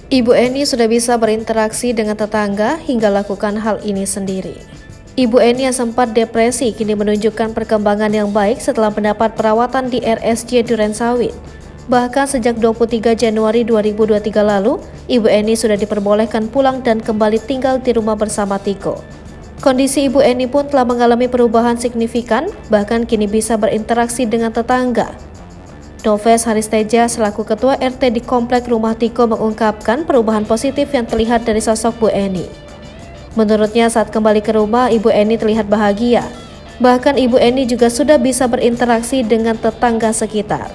Ibu Eni sudah bisa berinteraksi dengan tetangga hingga lakukan hal ini sendiri. Ibu Eni yang sempat depresi kini menunjukkan perkembangan yang baik setelah mendapat perawatan di RSJ Durensawit. Bahkan sejak 23 Januari 2023 lalu, Ibu Eni sudah diperbolehkan pulang dan kembali tinggal di rumah bersama Tiko. Kondisi Ibu Eni pun telah mengalami perubahan signifikan, bahkan kini bisa berinteraksi dengan tetangga. Noves Haristeja selaku Ketua RT di Komplek Rumah Tiko mengungkapkan perubahan positif yang terlihat dari sosok Bu Eni. Menurutnya saat kembali ke rumah, Ibu Eni terlihat bahagia. Bahkan Ibu Eni juga sudah bisa berinteraksi dengan tetangga sekitar.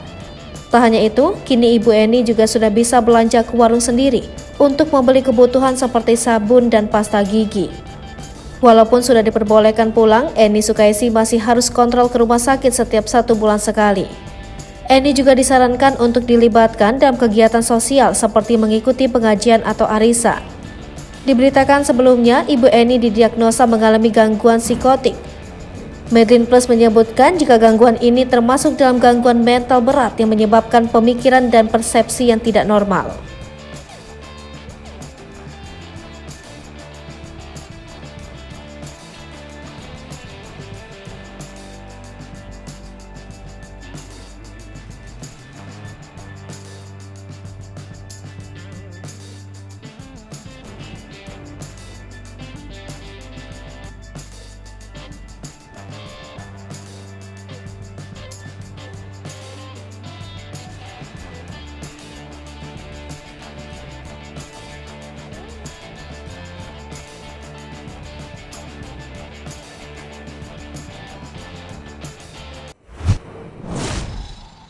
Tak hanya itu, kini Ibu Eni juga sudah bisa belanja ke warung sendiri untuk membeli kebutuhan seperti sabun dan pasta gigi. Walaupun sudah diperbolehkan pulang, Eni Sukaisi masih harus kontrol ke rumah sakit setiap 1 bulan sekali. Eni juga disarankan untuk dilibatkan dalam kegiatan sosial seperti mengikuti pengajian atau arisa. Diberitakan sebelumnya, Ibu Eni didiagnosa mengalami gangguan psikotik. Medlin Plus menyebutkan jika gangguan ini termasuk dalam gangguan mental berat yang menyebabkan pemikiran dan persepsi yang tidak normal.